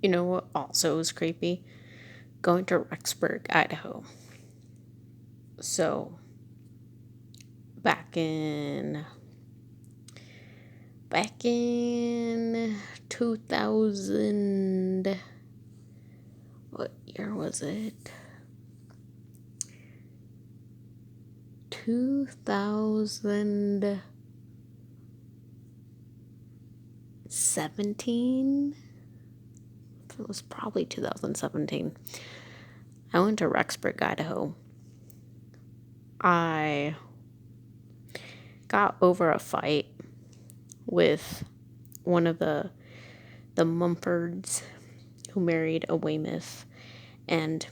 You know what also was creepy? Going to Rexburg, Idaho. So, back in 2000, what year was it? 2017? It was probably 2017. I went to Rexburg, Idaho. I got over a fight with one of the Mumfords who married a Weymouth, and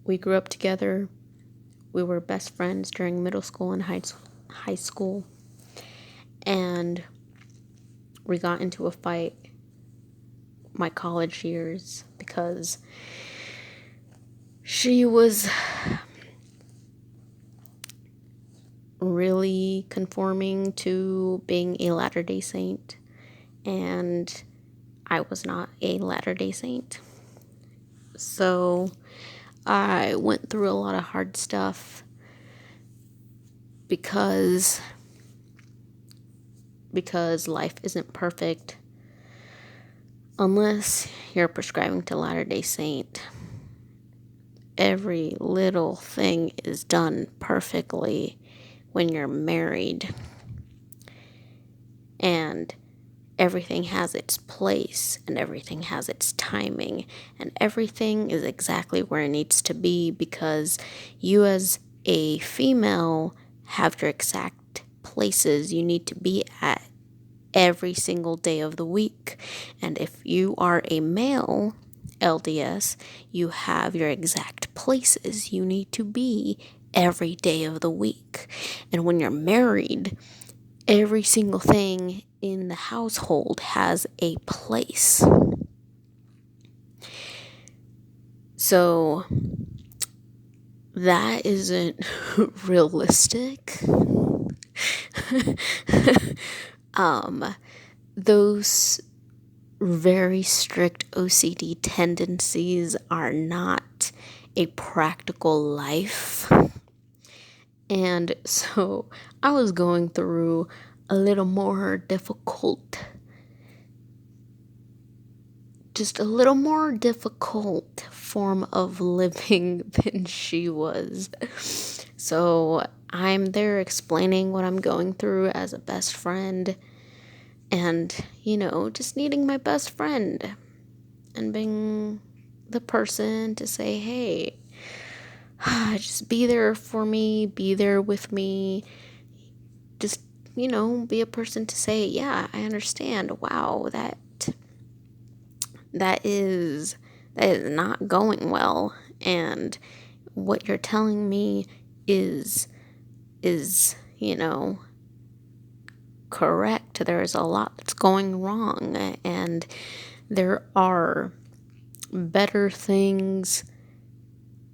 we grew up together. We were best friends during middle school and high school, and we got into a fight my college years because she was really conforming to being a Latter-day Saint, and I was not a Latter-day Saint. So I went through a lot of hard stuff because life isn't perfect unless you're prescribing to Latter-day Saint. Every little thing is done perfectly when you're married, and everything has its place and everything has its timing, and everything is exactly where it needs to be because you as a female have your exact places you need to be at every single day of the week. And if you are a male LDS, you have your exact places you need to be every day of the week. And when you're married, every single thing in the household has a place. So that isn't realistic. Those very strict OCD tendencies are not a practical life. And so I was going through a little more difficult form of living than she was. So I'm there explaining what I'm going through as a best friend, and, just needing my best friend and being the person to say, hey, just be there for me, be there with me. Just, be a person to say, yeah, I understand. Wow, that is not going well, and what you're telling me is correct. There's a lot that's going wrong, and there are better things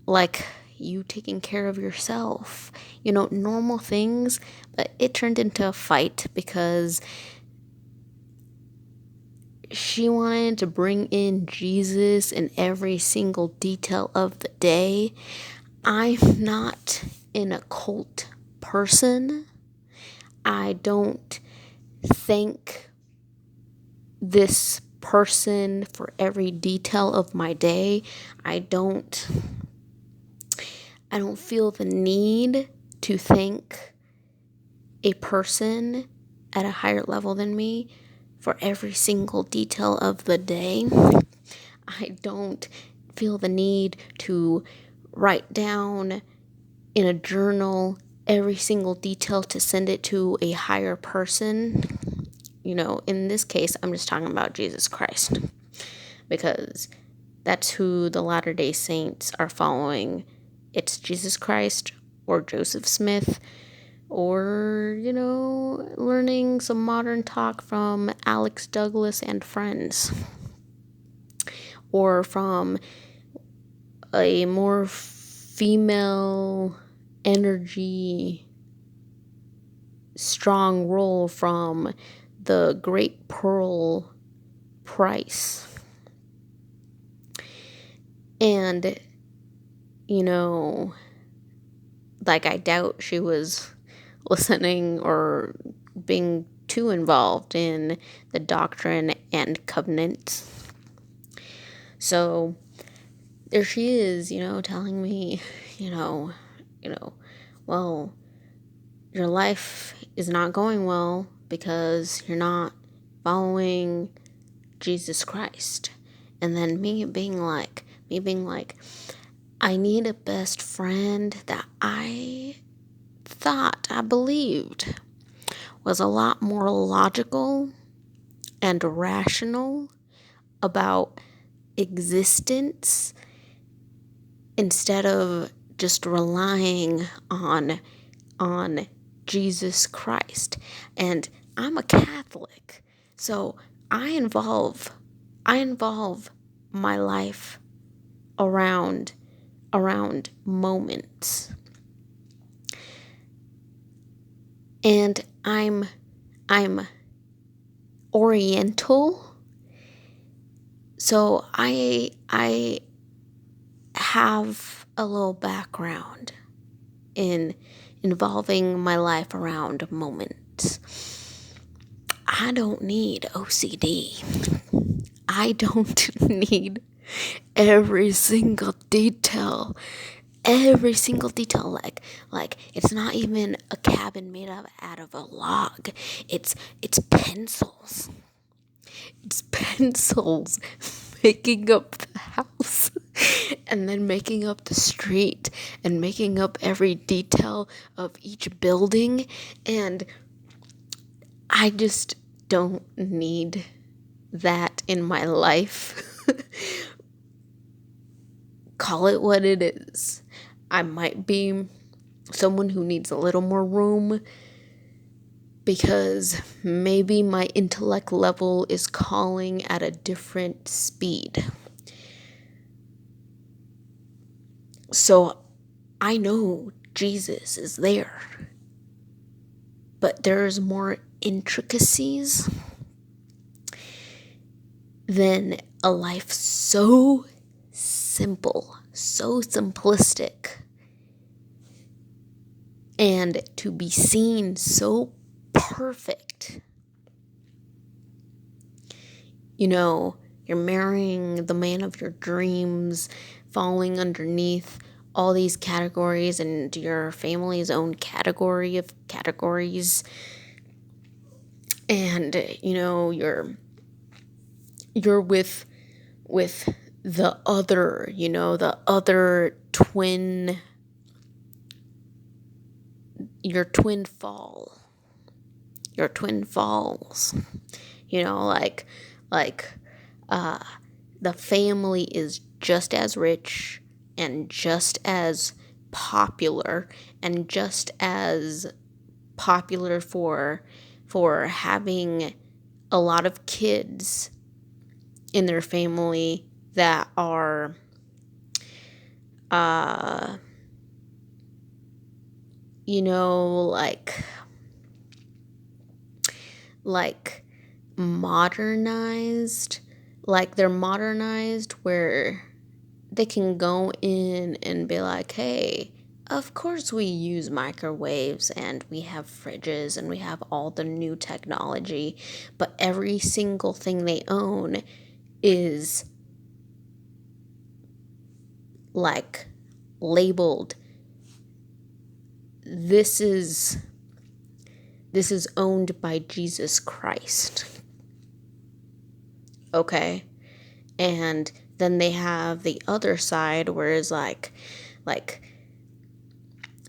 like you taking care of yourself, normal things. But it turned into a fight because she wanted to bring in Jesus in every single detail of the day. I'm not an occult person. I don't thank this person for every detail of my day. I don't feel the need to thank a person at a higher level than me for every single detail of the day. I don't feel the need to write down in a journal every single detail to send it to a higher person. In this case, I'm just talking about Jesus Christ, because that's who the Latter-day Saints are following. It's Jesus Christ or Joseph Smith, or, learning some modern talk from Alex Douglas and friends, or from a more female energy strong role from the Great Pearl Price. And, you know, like, I doubt she was listening or being too involved in the Doctrine and Covenants. So there she is, telling me, you know, well, your life is not going well because you're not following Jesus Christ. And then me being like, I need a best friend that I believed was a lot more logical and rational about existence instead of just relying on Jesus Christ. And I'm a Catholic, so I involve my life around moments. And I'm Oriental, so I have a little background in involving my life around moments. I don't need OCD. I don't need every single detail. Like it's not even a cabin made out of a log. It's pencils. It's pencils making up the house and then making up the street and making up every detail of each building. And I just don't need that in my life. Call it what it is. I might be someone who needs a little more room because maybe my intellect level is calling at a different speed. So I know Jesus is there, but there's more intricacies than a life so simple, so simplistic, and to be seen so perfect. You're marrying the man of your dreams, falling underneath all these categories and your family's own category of categories. And, you're with the other, the other twin, your twin falls, the family is just as rich and just as popular and just as popular for having a lot of kids in their family that are like modernized. Like they're modernized where they can go in and be like, hey, of course we use microwaves and we have fridges and we have all the new technology, but every single thing they own is like labeled, this is owned by Jesus Christ. Okay? And then they have the other side where it's like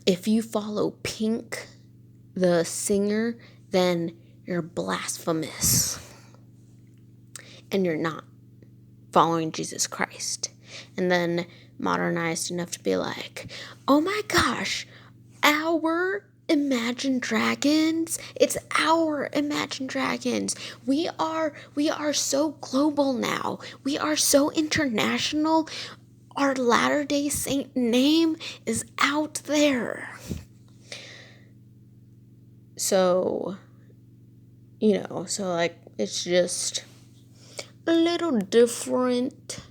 if you follow Pink, the singer, then you're blasphemous. And you're not following Jesus Christ. And then modernized enough to be like, oh my gosh, our Imagine Dragons. It's our Imagine Dragons. We are so global now. We are so international. Our Latter-day Saint name is out there. So, it's just a little different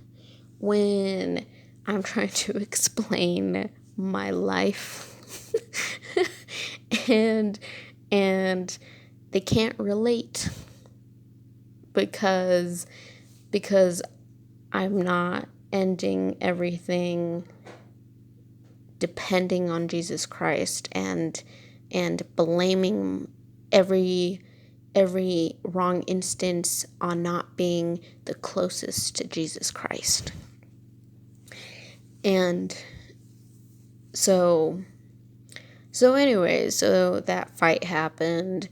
when I'm trying to explain my life. and and they can't relate because I'm not ending everything depending on Jesus Christ and blaming every wrong instance on not being the closest to Jesus Christ. And so anyways, so that fight happened.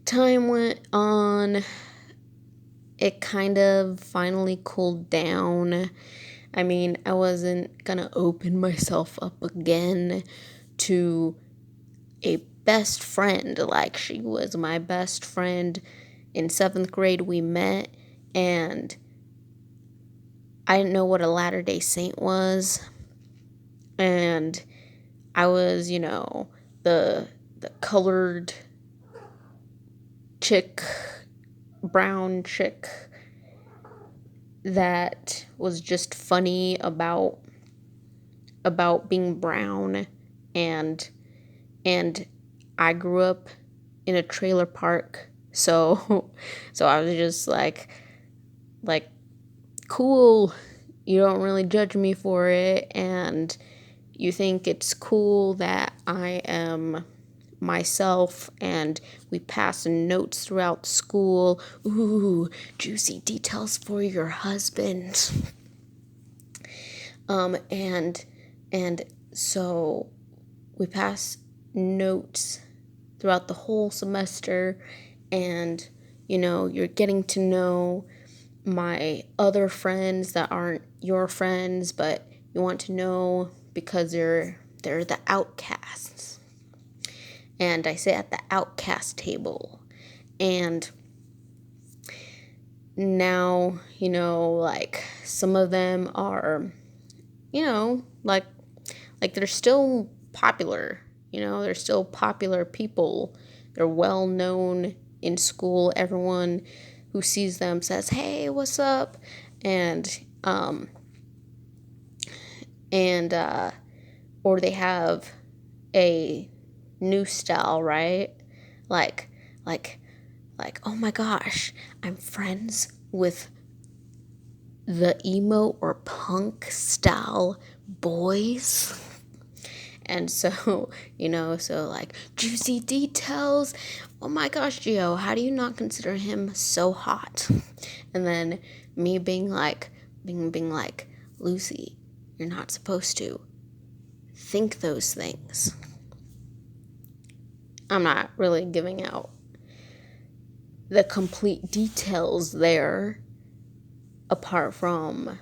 Time went on. It kind of finally cooled down. I mean, I wasn't gonna open myself up again to a best friend. Like, she was my best friend. In 7th grade, we met, and I didn't know what a Latter-day Saint was. And I was, the colored chick, brown chick that was just funny about being brown. And I grew up in a trailer park, so I was just like cool. You don't really judge me for it, and you think it's cool that I am myself, and we pass notes throughout school. Ooh, juicy details for your husband. And so we pass notes throughout the whole semester, and you're getting to know my other friends that aren't your friends, but you want to know because they're the outcasts. And I sit at the outcast table, and now like some of them are like they're still popular. They're still popular people. They're well known in school. Everyone who sees them says, "Hey, what's up?" And or they have a new style, right? Like, oh my gosh, I'm friends with the emo or punk style boys. And so, so like juicy details. Oh my gosh, Gio, how do you not consider him so hot? And then me being like, Lucy, you're not supposed to think those things. I'm not really giving out the complete details there, apart from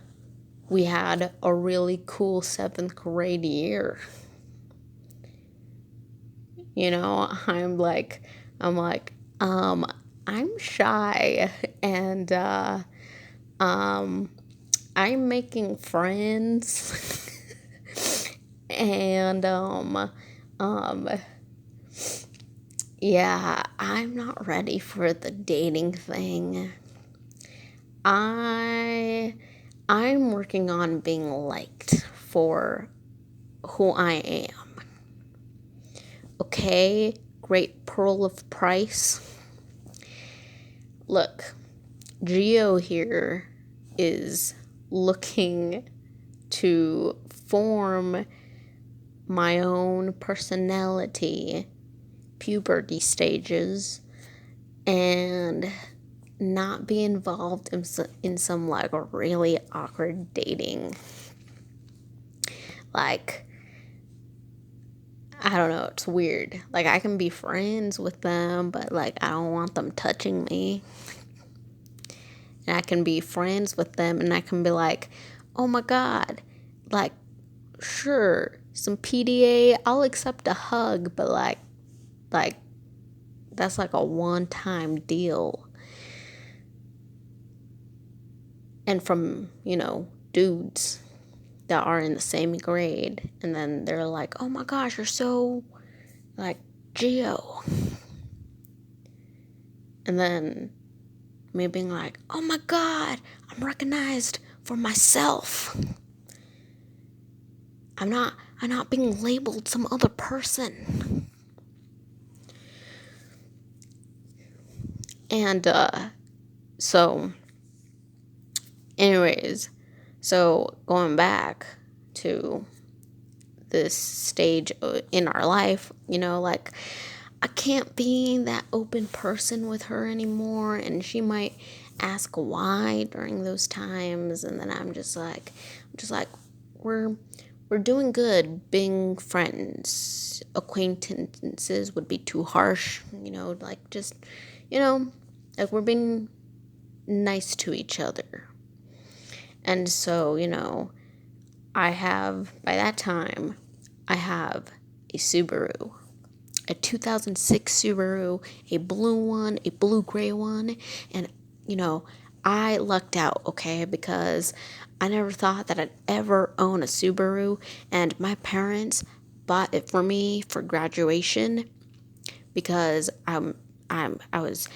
we had a really cool 7th grade year. I'm shy, and I'm making friends. And yeah, I'm not ready for the dating thing. I'm working on being liked for who I am. Okay, great pearl of price. Look, Gio here is looking to form my own personality, puberty stages, and not be involved in some like really awkward dating. Like, I don't know, it's weird. Like, I can be friends with them, but like I don't want them touching me. And I can be friends with them, and I can be like, oh my god, like, sure, some PDA, I'll accept a hug, but like that's like a one-time deal. And from, dudes that are in the same grade, and then they're like, oh my gosh, you're so like Gio. And then me being like, oh my god, I'm recognized for myself. I'm not being labeled some other person. And so anyways, so going back to this stage in our life, like, I can't be that open person with her anymore, and she might ask why during those times, and then I'm just like, we're doing good being friends. Acquaintances would be too harsh, like, just, like, we're being nice to each other. And so, by that time, I have a Subaru, a 2006 Subaru, a blue one, a blue-gray one, and, I lucked out, okay, because I never thought that I'd ever own a Subaru, and my parents bought it for me for graduation because I was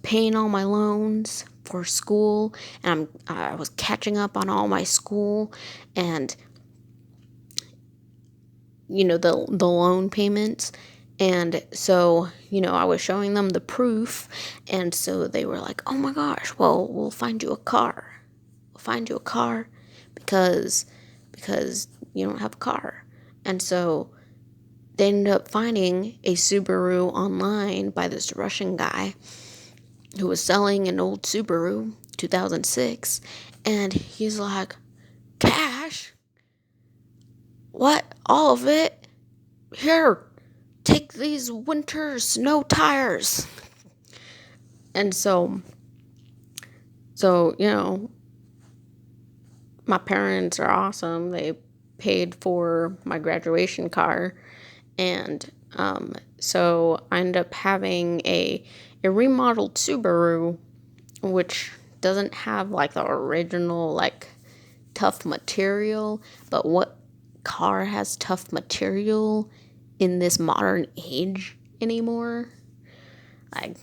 paying all my loans for school, and I was catching up on all my school, and the loan payments. And so, I was showing them the proof, and so they were like, "Oh my gosh, well, we'll find you a car. We'll find you a car because you don't have a car." And so they ended up finding a Subaru online by this Russian guy who was selling an old Subaru 2006, and he's like, "Cash? What? All of it? Here, take these winter snow tires." And so, my parents are awesome. They paid for my graduation car, and so I ended up having a remodeled Subaru, which doesn't have like the original like tough material. But what car has tough material in this modern age anymore? Like,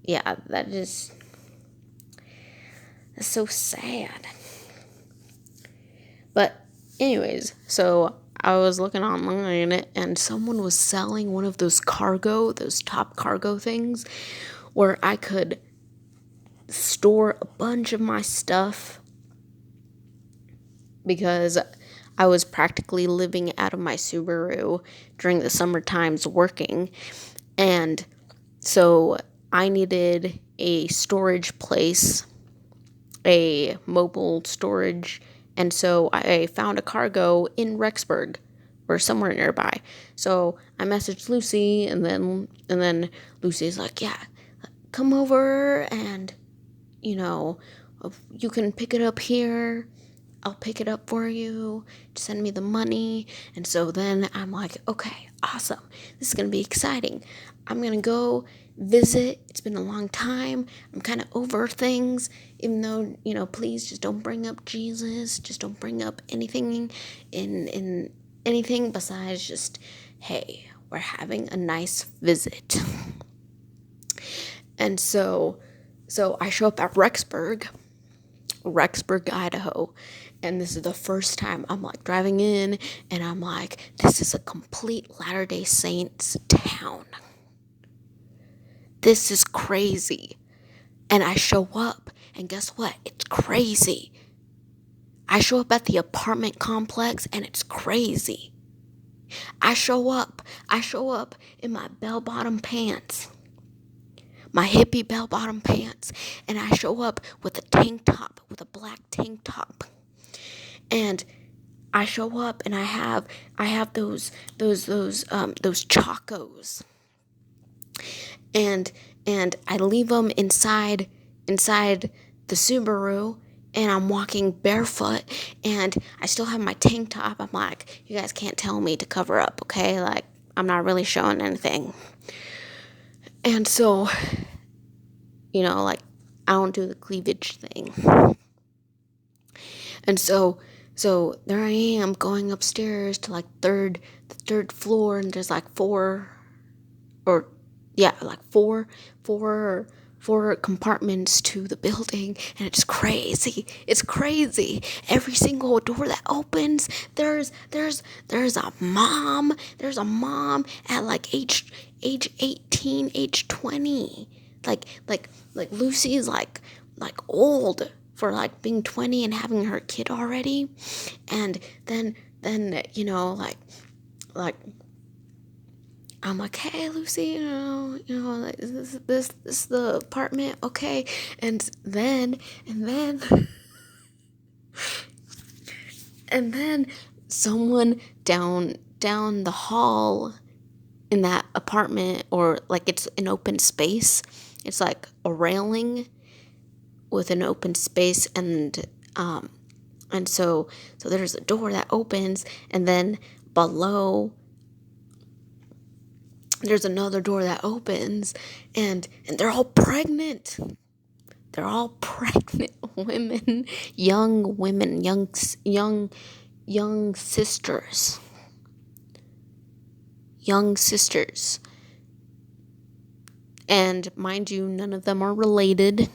yeah, that's so sad. But anyways, so I was looking online, and someone was selling one of those top cargo things, where I could store a bunch of my stuff, because I was practically living out of my Subaru during the summer times working. And so I needed a storage place, a mobile storage. And so I found a cargo in Rexburg or somewhere nearby. So I messaged Lucy, and then Lucy's like, "Yeah, come over, and you can pick it up here. I'll pick it up for you. Just send me the money." And so then I'm like, okay, awesome. This is going to be exciting. I'm going to go visit. It's been a long time. I'm kind of over things, even though, please just don't bring up Jesus. Just don't bring up anything in anything besides just, hey, we're having a nice visit. And so I show up at Rexburg, Idaho. And this is the first time I'm like driving in, and I'm like, this is a complete Latter-day Saints town. This is crazy. And I show up, and guess what? It's crazy. I show up at the apartment complex, and it's crazy. I show up in my bell-bottom pants, my hippie bell-bottom pants, and I show up with a black tank top. And I show up, and I have those chacos, and I leave them inside the Subaru, and I'm walking barefoot, and I still have my tank top. I'm like, you guys can't tell me to cover up, okay? Like, I'm not really showing anything. And so, like, I don't do the cleavage thing. And so there I am going upstairs to like the third floor, and there's like four compartments to the building, and it's crazy. It's crazy. Every single door that opens, there's a mom. There's a mom at like age 18, age 20. Like Lucy's like old for like being 20 and having her kid already. And then like I'm like, hey, Lucy, like, this is the apartment, okay? And then and then someone down the hall in that apartment, or like it's an open space. It's like a railing with an open space, and so there's a door that opens, and then below there's another door that opens, and they're all pregnant. They're all pregnant women, young sisters. Young sisters. And mind you, none of them are related.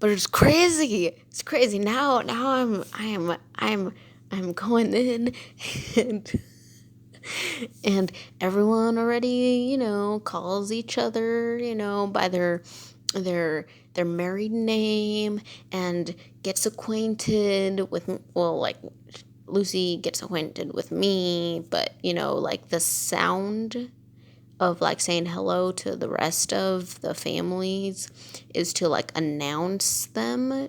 But it's crazy. It's crazy. Now I'm going in, and everyone already, calls each other, by their married name, and gets acquainted with, well, like Lucy gets acquainted with me, but like the sound of like saying hello to the rest of the families is to like announce them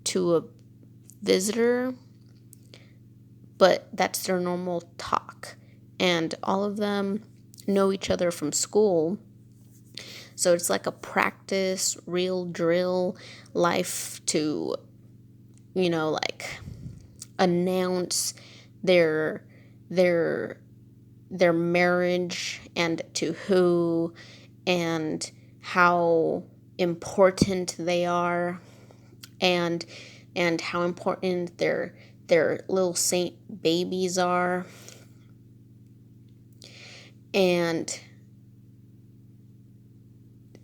to a visitor, but that's their normal talk. And all of them know each other from school. So it's like a practice, real drill life to, like announce their marriage, and to who, and how important they are, and how important their little saint babies are. And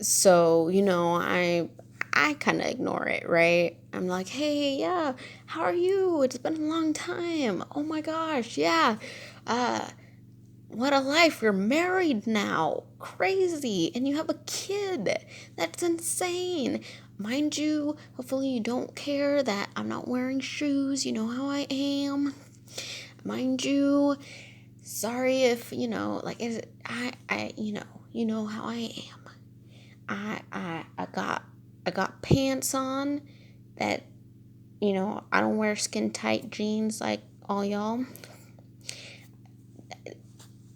so, I kind of ignore it, right? I'm like, hey, yeah, how are you? It's been a long time. Oh my gosh, yeah. What a life. You're married now. Crazy. And you have a kid. That's insane. Mind you, hopefully you don't care that I'm not wearing shoes. You know how I am. Mind you, sorry if, like, you know how I am. I got pants on that, I don't wear skin tight jeans like all y'all.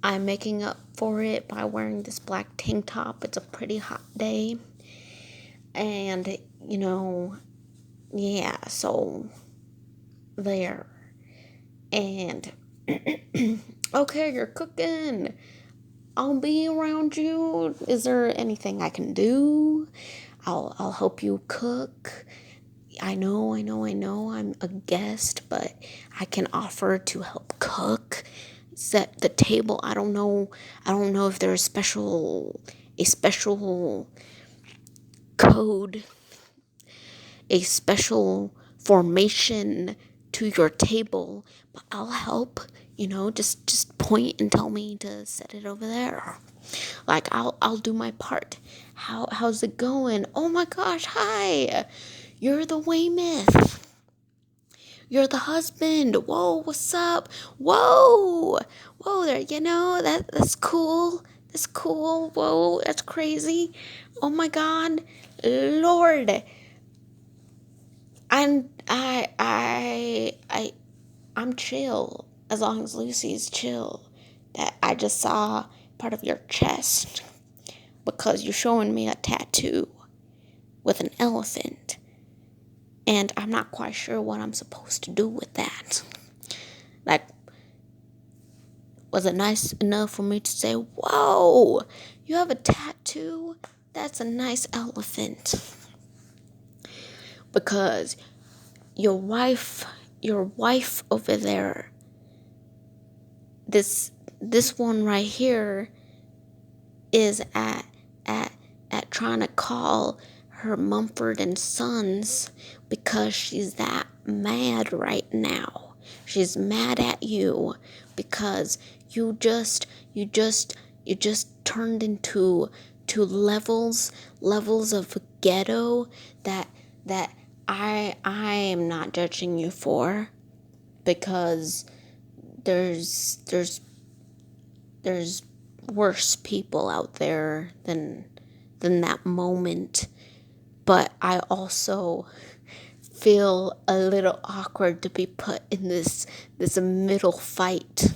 I'm making up for it by wearing this black tank top. It's a pretty hot day. And, yeah, so there. And, okay, you're cooking. I'll be around you. Is there anything I can do? I'll help you cook. I know, I'm a guest, but I can offer to help cook, set the table. I don't know if there's a special code, a special formation to your table, but I'll help, just point and tell me to set it over there. Like, I'll do my part. How's it going? Oh my gosh, hi. You're the Weymouth. You're the husband. Whoa, what's up? Whoa there, that's cool. That's cool. Whoa, that's crazy. Oh my God, Lord. I'm chill as long as Lucy's chill. That I just saw part of your chest because you're showing me a tattoo with an elephant. And I'm not quite sure what I'm supposed to do with that. Like, was it nice enough for me to say, whoa, you have a tattoo? That's a nice elephant. Because your wife over there, this one right here is at at trying to call her Mumford and Sons because she's that mad right now. She's mad at you because you just turned into levels of ghetto that I am not judging you for, because there's worse people out there than that moment. But I also feel a little awkward to be put in this middle fight.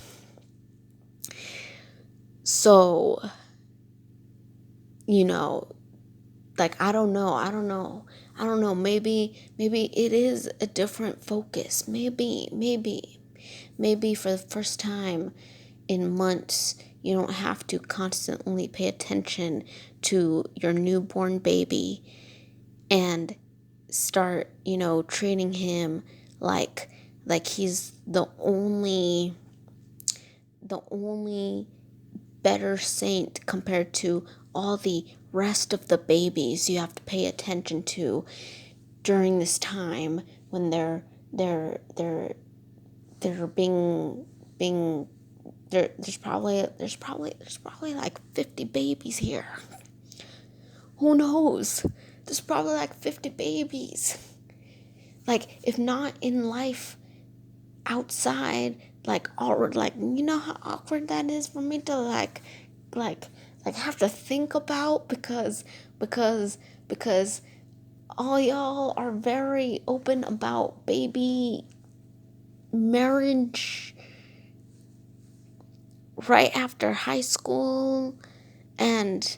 So, like, I don't know. Maybe it is a different focus. Maybe for the first time in months, you don't have to constantly pay attention to your newborn baby and start, treating him like he's the only better saint compared to all the rest of the babies you have to pay attention to during this time when they're being there's probably like 50 babies here. Who knows? There's probably like 50 babies. Like, if not in life, outside, like, awkward, like, you know how awkward that is for me to like have to think about, because all y'all are very open about baby marriage right after high school and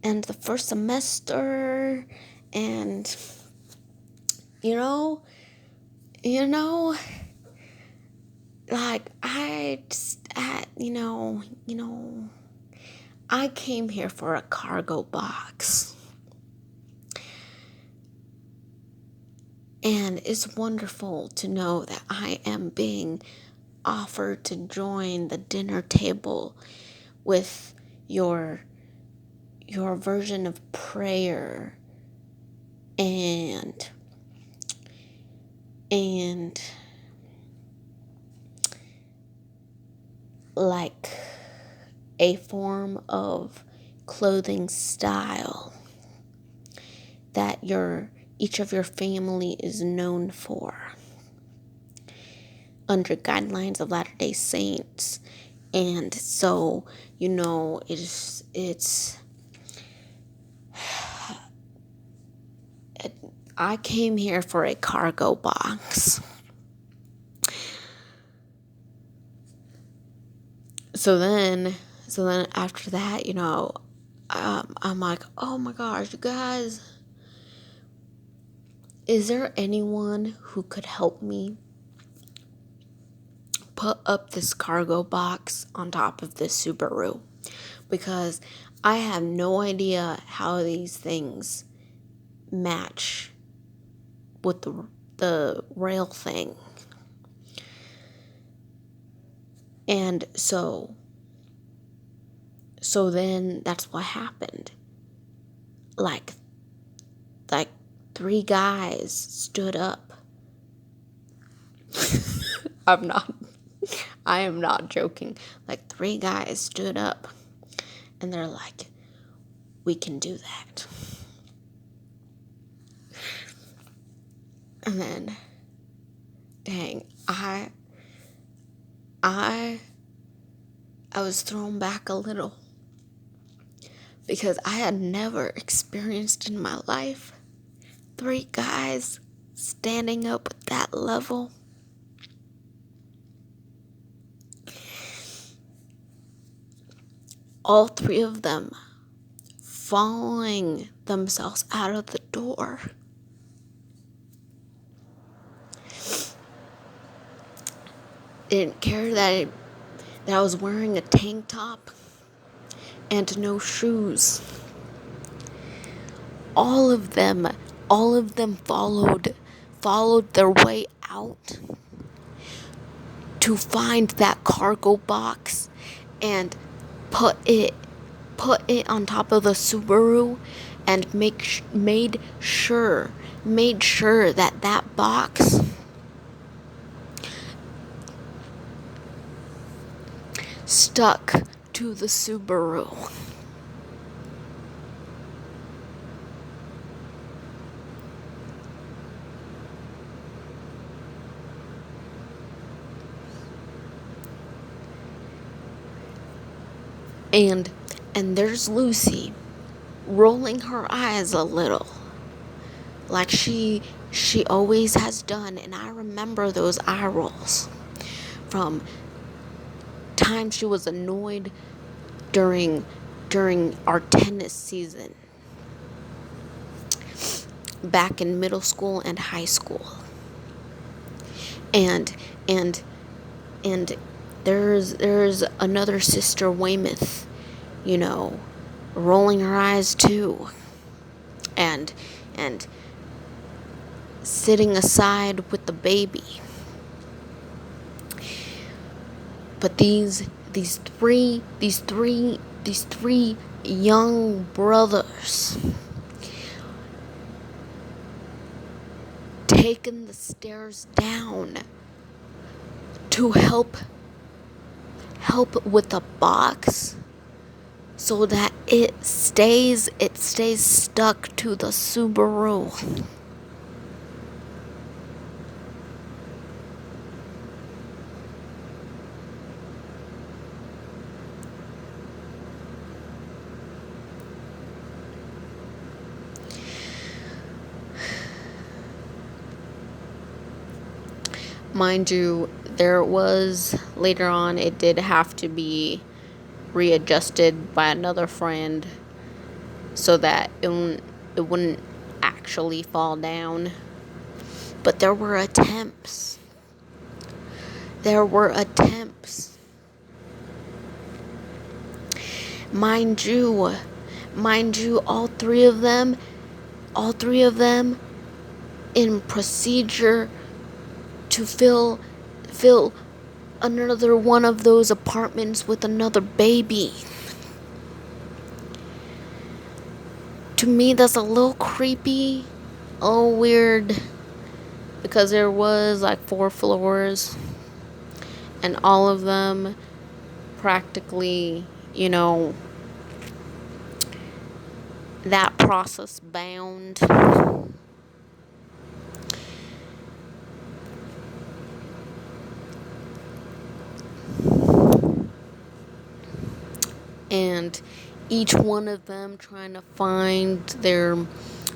the first semester, and like, I came here for a cargo box. And it's wonderful to know that I am being offered to join the dinner table with your version of prayer and like a form of clothing style that each of your family is known for under guidelines of Latter-day Saints. And so, I came here for a cargo box. So then after that, I'm like, oh my gosh, you guys, is there anyone who could help me put up this cargo box on top of this Subaru? Because I have no idea how these things match with the rail thing. And so then that's what happened. Like 3 guys stood up. I am not joking. Like, 3 guys stood up and they're like, we can do that. And then, dang, I was thrown back a little, because I had never experienced in my life 3 guys standing up at that level. All 3 of them following themselves out of the door. They didn't care that I was wearing a tank top and no shoes. All of them followed their way out to find that cargo box and put it put it on top of the Subaru and made sure that that box stuck to the Subaru. And there's Lucy rolling her eyes a little, like she always has done. And I remember those eye rolls from times she was annoyed during our tennis season back in middle school and high school. And and there's another sister, Weymouth, rolling her eyes too, and sitting aside with the baby. But these three young brothers taking the stairs down to help with the box so that it stays stuck to the Subaru. Mind you, there was, later on, it did have to be readjusted by another friend so that it wouldn't actually fall down. But there were attempts. Mind you, all three of them in procedure to fill another one of those apartments with another baby. To me, that's a little creepy, a little weird, because there was like 4 floors, and all of them practically, that process bound. And each one of them trying to find their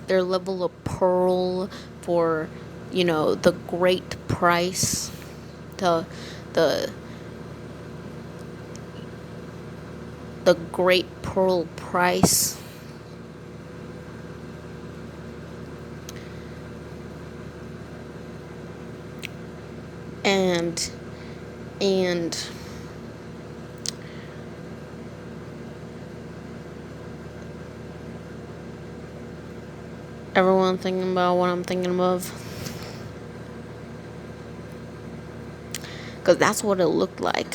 level of pearl for, the great price, the great pearl price. And everyone thinking about what I'm thinking of, because that's what it looked like.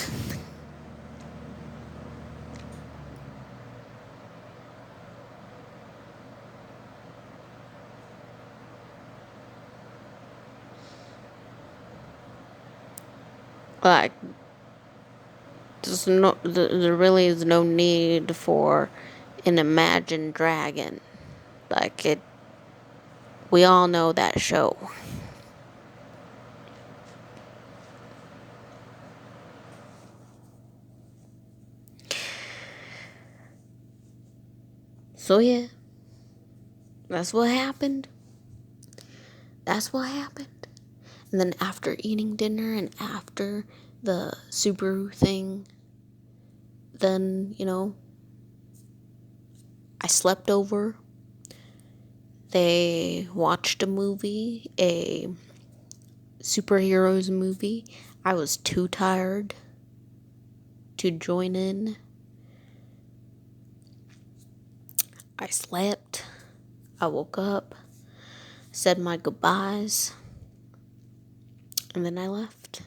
Like, there really is no need for an imagined dragon. Like, we all know that show. So yeah, that's what happened. And then after eating dinner and after the Subaru thing, then, I slept over. They watched a movie, a superheroes movie. I was too tired to join in. I slept. I woke up, said my goodbyes, and then I left.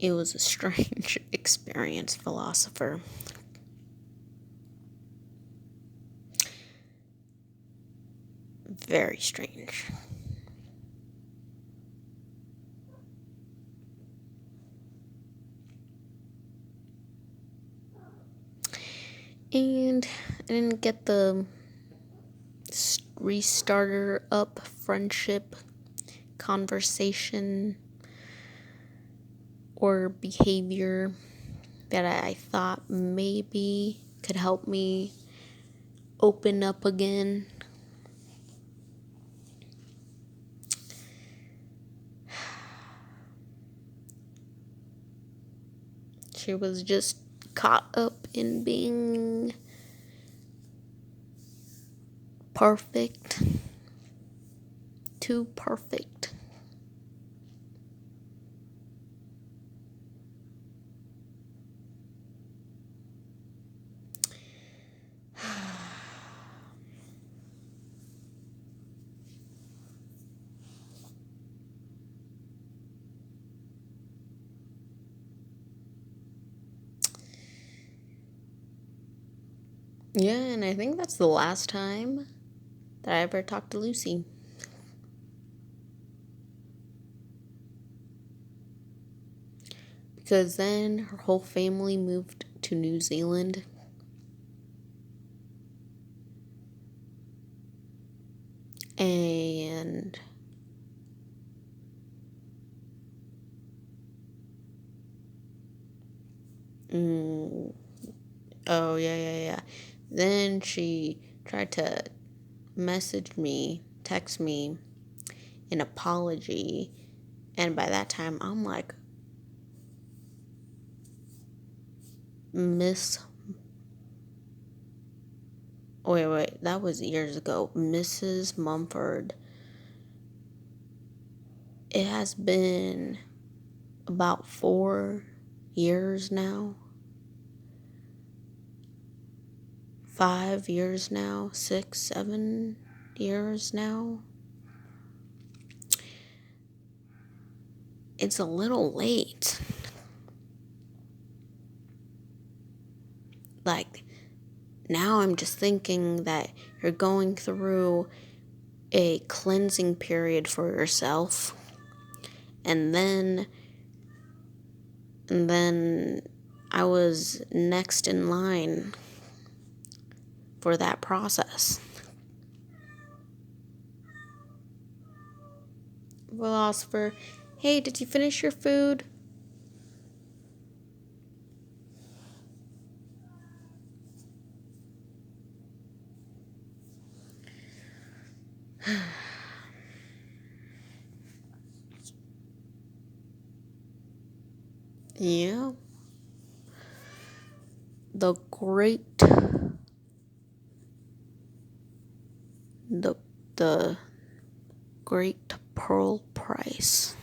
It was a strange experience, philosopher. Very strange. And I didn't get the restarter up friendship conversation or behavior that I thought maybe could help me open up again. She was just caught up in being perfect. Too perfect. Yeah, and I think that's the last time that I ever talked to Lucy. Because then her whole family moved to New Zealand. And oh yeah. Then she tried to text me an apology, and by that time I'm like, Miss wait, that was years ago. Mrs. Mumford. It has been about 4 years now. 5 years now. 6, 7 years now. It's a little late. Like, now I'm just thinking that you're going through a cleansing period for yourself. And then I was next in line for that process. Philosopher, hey, did you finish your food? Yeah. The great the great pearl price.